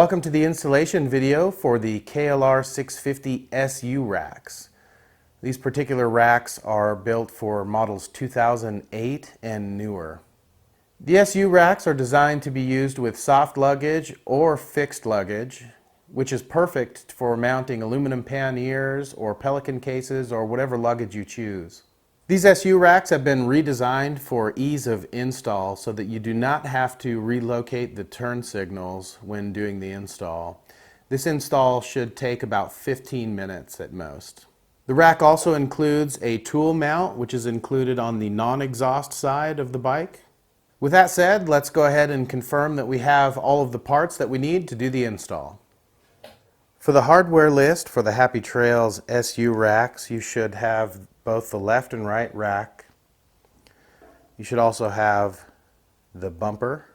Welcome to the installation video for the KLR650 SU racks. These particular racks are built for models 2008 and newer. The SU racks are designed to be used with soft luggage or fixed luggage, which is perfect for mounting aluminum panniers or pelican cases or whatever luggage you choose. These SU racks have been redesigned for ease of install so that you do not have to relocate the turn signals when doing the install. This install should take about 15 minutes at most. The rack also includes a tool mount, which is included on the non-exhaust side of the bike. With that said, let's go ahead and confirm that we have all of the parts that we need to do the install. For the hardware list for the Happy Trails SU racks, you should have both the left and right rack. You should also have the bumper.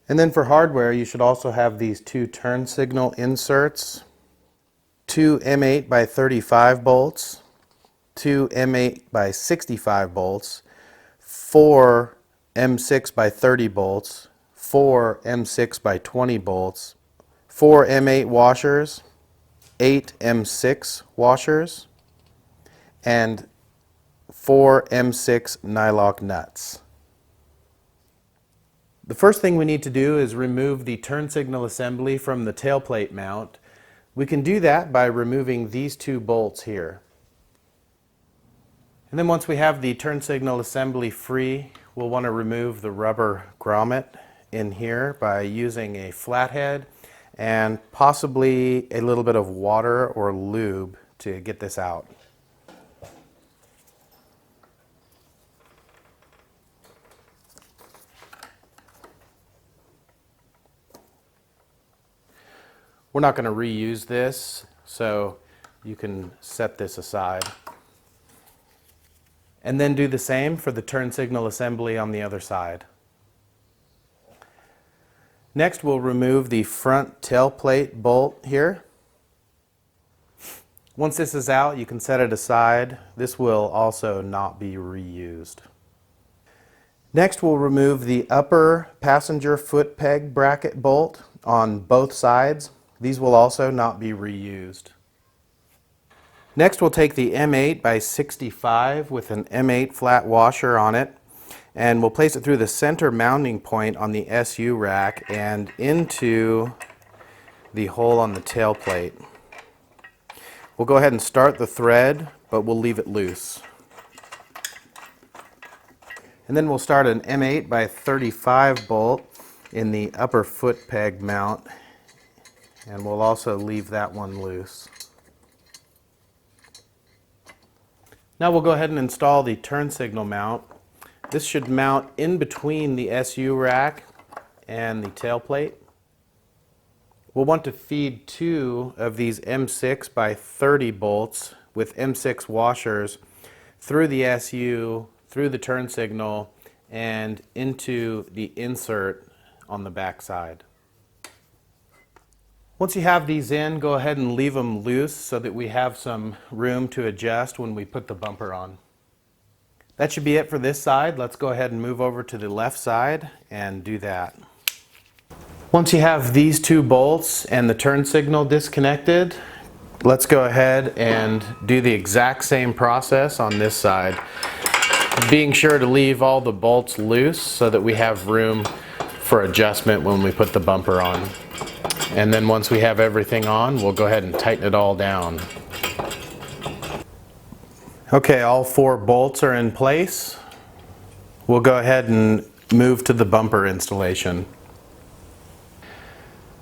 And then for hardware, you should also have these two turn signal inserts, two M8 by 35 bolts, two M8 by 65 bolts, four M6 by 30 bolts, four M6 by 20 bolts, four M8 washers, 8 M6 washers, and 4 M6 nylock nuts. The first thing we need to do is remove the turn signal assembly from the tailplate mount. We can do that by removing these two bolts here. And then once we have the turn signal assembly free, we'll want to remove the rubber grommet in here by using a flathead and possibly a little bit of water or lube to get this out. We're not going to reuse this, so you can set this aside. And then do the same for the turn signal assembly on the other side. Next, we'll remove the front tailplate bolt here. Once this is out, you can set it aside. This will also not be reused. Next, we'll remove the upper passenger foot peg bracket bolt on both sides. These will also not be reused. Next, we'll take the M8 by 65 with an M8 flat washer on it, and we'll place it through the center mounting point on the SU rack and into the hole on the tailplate. We'll go ahead and start the thread, but we'll leave it loose. And then we'll start an M8 by 35 bolt in the upper foot peg mount, and we'll also leave that one loose. Now we'll go ahead and install the turn signal mount. This should mount in between the SU rack and the tailplate. We'll want to feed two of these M6 by 30 bolts with M6 washers through the SU, through the turn signal, and into the insert on the back side. Once you have these in, go ahead and leave them loose so that we have some room to adjust when we put the bumper on. That should be it for this side. Let's go ahead and move over to the left side and do that. Once you have these two bolts and the turn signal disconnected, let's go ahead and do the exact same process on this side, being sure to leave all the bolts loose so that we have room for adjustment when we put the bumper on. And then once we have everything on, we'll go ahead and tighten it all down. Okay, all four bolts are in place. We'll go ahead and move to the bumper installation.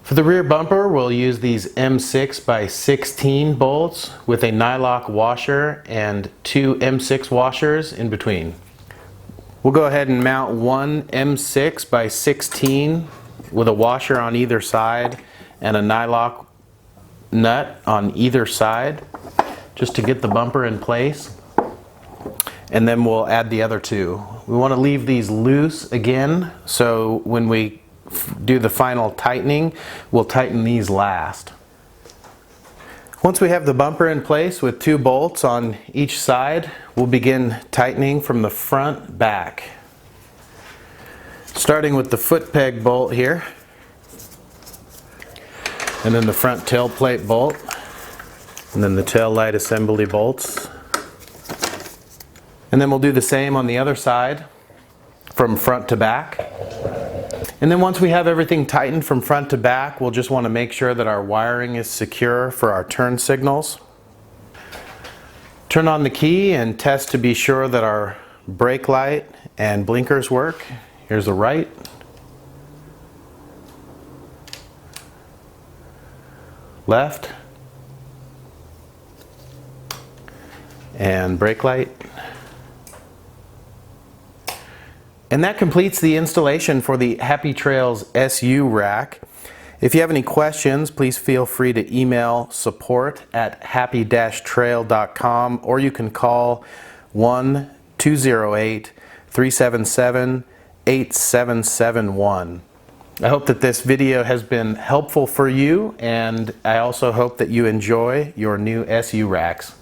For the rear bumper, we'll use these M6 by 16 bolts with a nylock washer and two M6 washers in between. We'll go ahead and mount one M6 by 16 with a washer on either side and a nylock nut on either side just to get the bumper in place. And then we'll add the other two. We want to leave these loose again, so when we do the final tightening, we'll tighten these last. Once we have the bumper in place with two bolts on each side, we'll begin tightening from the front back. Starting with the foot peg bolt here. and then the front tail plate bolt, and then the tail light assembly bolts. And then we'll do the same on the other side from front to back. And then once we have everything tightened from front to back, we'll just want to make sure that our wiring is secure for our turn signals. Turn on the key and test to be sure that our brake light and blinkers work. Here's the right. Left. And brake light. And that completes the installation for the Happy Trails SU rack. If you have any questions, please feel free to email support@happy-trail.com, or you can call 1-208-377-8771. I hope that this video has been helpful for you, and I also hope that you enjoy your new SU racks.